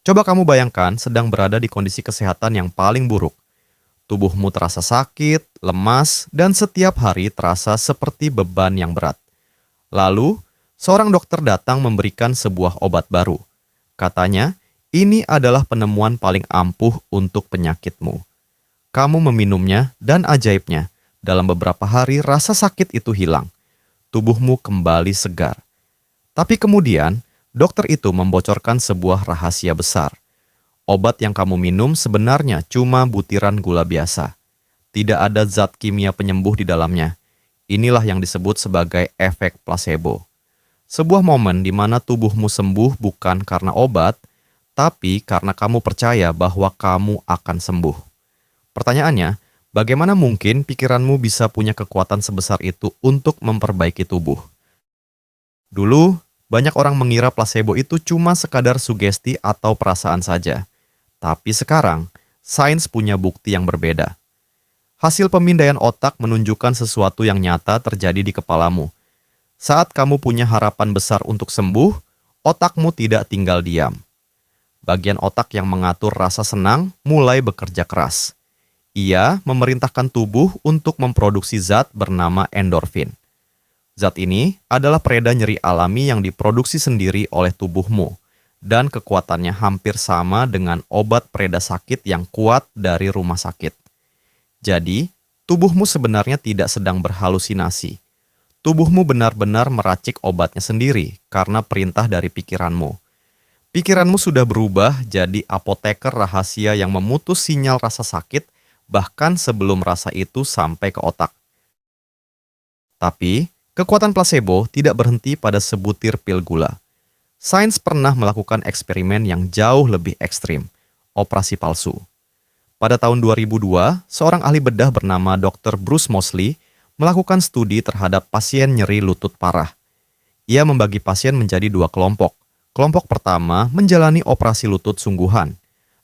Coba kamu bayangkan sedang berada di kondisi kesehatan yang paling buruk. Tubuhmu terasa sakit, lemas, dan setiap hari terasa seperti beban yang berat. Lalu, seorang dokter datang memberikan sebuah obat baru. Katanya, ini adalah penemuan paling ampuh untuk penyakitmu. Kamu meminumnya dan ajaibnya, dalam beberapa hari rasa sakit itu hilang. Tubuhmu kembali segar. Tapi kemudian, dokter itu membocorkan sebuah rahasia besar. Obat yang kamu minum sebenarnya cuma butiran gula biasa. Tidak ada zat kimia penyembuh di dalamnya. Inilah yang disebut sebagai efek placebo. Sebuah momen di mana tubuhmu sembuh bukan karena obat, tapi karena kamu percaya bahwa kamu akan sembuh. Pertanyaannya, bagaimana mungkin pikiranmu bisa punya kekuatan sebesar itu untuk memperbaiki tubuh? Dulu, banyak orang mengira placebo itu cuma sekadar sugesti atau perasaan saja. Tapi sekarang, sains punya bukti yang berbeda. Hasil pemindaian otak menunjukkan sesuatu yang nyata terjadi di kepalamu. Saat kamu punya harapan besar untuk sembuh, otakmu tidak tinggal diam. Bagian otak yang mengatur rasa senang mulai bekerja keras. Ia memerintahkan tubuh untuk memproduksi zat bernama endorfin. Zat ini adalah pereda nyeri alami yang diproduksi sendiri oleh tubuhmu, dan kekuatannya hampir sama dengan obat pereda sakit yang kuat dari rumah sakit. Jadi, tubuhmu sebenarnya tidak sedang berhalusinasi. Tubuhmu benar-benar meracik obatnya sendiri karena perintah dari pikiranmu. Pikiranmu sudah berubah jadi apoteker rahasia yang memutus sinyal rasa sakit bahkan sebelum rasa itu sampai ke otak. Tapi, kekuatan placebo tidak berhenti pada sebutir pil gula. Sains pernah melakukan eksperimen yang jauh lebih ekstrim, operasi palsu. Pada tahun 2002, seorang ahli bedah bernama Dr. Bruce Moseley melakukan studi terhadap pasien nyeri lutut parah. Ia membagi pasien menjadi dua kelompok. Kelompok pertama menjalani operasi lutut sungguhan,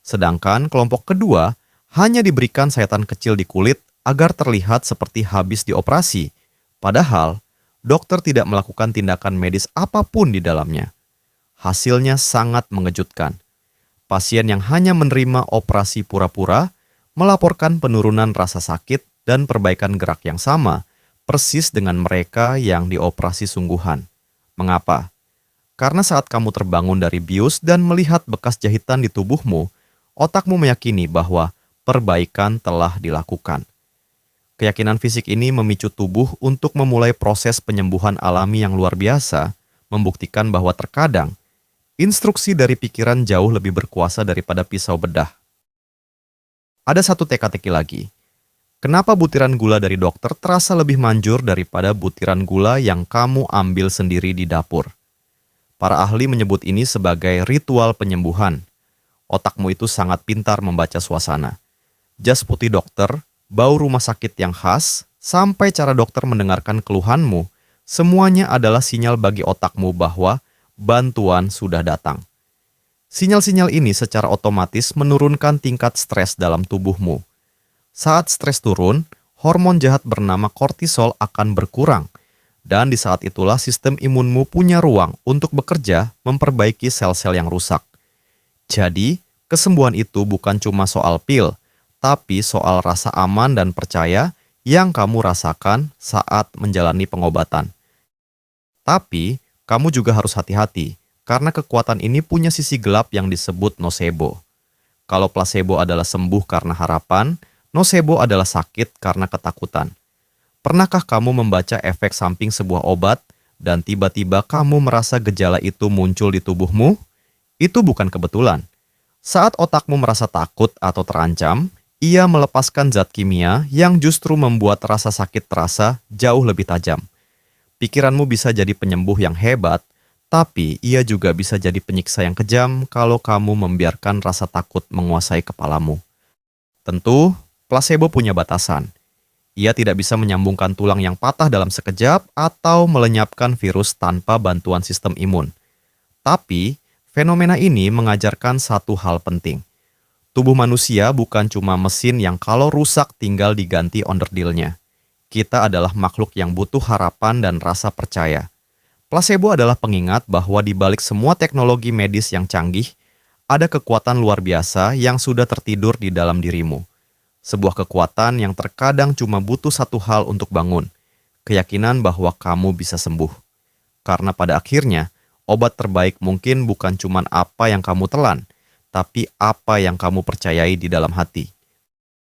sedangkan kelompok kedua hanya diberikan sayatan kecil di kulit agar terlihat seperti habis dioperasi. Padahal, dokter tidak melakukan tindakan medis apapun di dalamnya. Hasilnya sangat mengejutkan. Pasien yang hanya menerima operasi pura-pura melaporkan penurunan rasa sakit dan perbaikan gerak yang sama, persis dengan mereka yang dioperasi sungguhan. Mengapa? Karena saat kamu terbangun dari bius dan melihat bekas jahitan di tubuhmu, otakmu meyakini bahwa perbaikan telah dilakukan. Keyakinan fisik ini memicu tubuh untuk memulai proses penyembuhan alami yang luar biasa, membuktikan bahwa terkadang instruksi dari pikiran jauh lebih berkuasa daripada pisau bedah. Ada satu teka-teki lagi. Kenapa butiran gula dari dokter terasa lebih manjur daripada butiran gula yang kamu ambil sendiri di dapur? Para ahli menyebut ini sebagai ritual penyembuhan. Otakmu itu sangat pintar membaca suasana. Jas putih dokter, bau rumah sakit yang khas, sampai cara dokter mendengarkan keluhanmu, semuanya adalah sinyal bagi otakmu bahwa bantuan sudah datang. Sinyal-sinyal ini secara otomatis menurunkan tingkat stres dalam tubuhmu. Saat stres turun, hormon jahat bernama kortisol akan berkurang, dan di saat itulah sistem imunmu punya ruang untuk bekerja memperbaiki sel-sel yang rusak. Jadi, kesembuhan itu bukan cuma soal pil, tapi soal rasa aman dan percaya yang kamu rasakan saat menjalani pengobatan. Tapi, kamu juga harus hati-hati, karena kekuatan ini punya sisi gelap yang disebut nocebo. Kalau placebo adalah sembuh karena harapan, nocebo adalah sakit karena ketakutan. Pernahkah kamu membaca efek samping sebuah obat, dan tiba-tiba kamu merasa gejala itu muncul di tubuhmu? Itu bukan kebetulan. Saat otakmu merasa takut atau terancam, ia melepaskan zat kimia yang justru membuat rasa sakit terasa jauh lebih tajam. Pikiranmu bisa jadi penyembuh yang hebat, tapi ia juga bisa jadi penyiksa yang kejam kalau kamu membiarkan rasa takut menguasai kepalamu. Tentu, placebo punya batasan. Ia tidak bisa menyambungkan tulang yang patah dalam sekejap atau melenyapkan virus tanpa bantuan sistem imun. Tapi, fenomena ini mengajarkan satu hal penting. Tubuh manusia bukan cuma mesin yang kalau rusak tinggal diganti onderdilnya. Kita adalah makhluk yang butuh harapan dan rasa percaya. Placebo adalah pengingat bahwa di balik semua teknologi medis yang canggih, Ada kekuatan luar biasa yang sudah tertidur di dalam dirimu. Sebuah kekuatan yang terkadang cuma butuh satu hal untuk bangun, keyakinan bahwa kamu bisa sembuh. Karena pada akhirnya, obat terbaik mungkin bukan cuma apa yang kamu telan, tapi apa yang kamu percayai di dalam hati.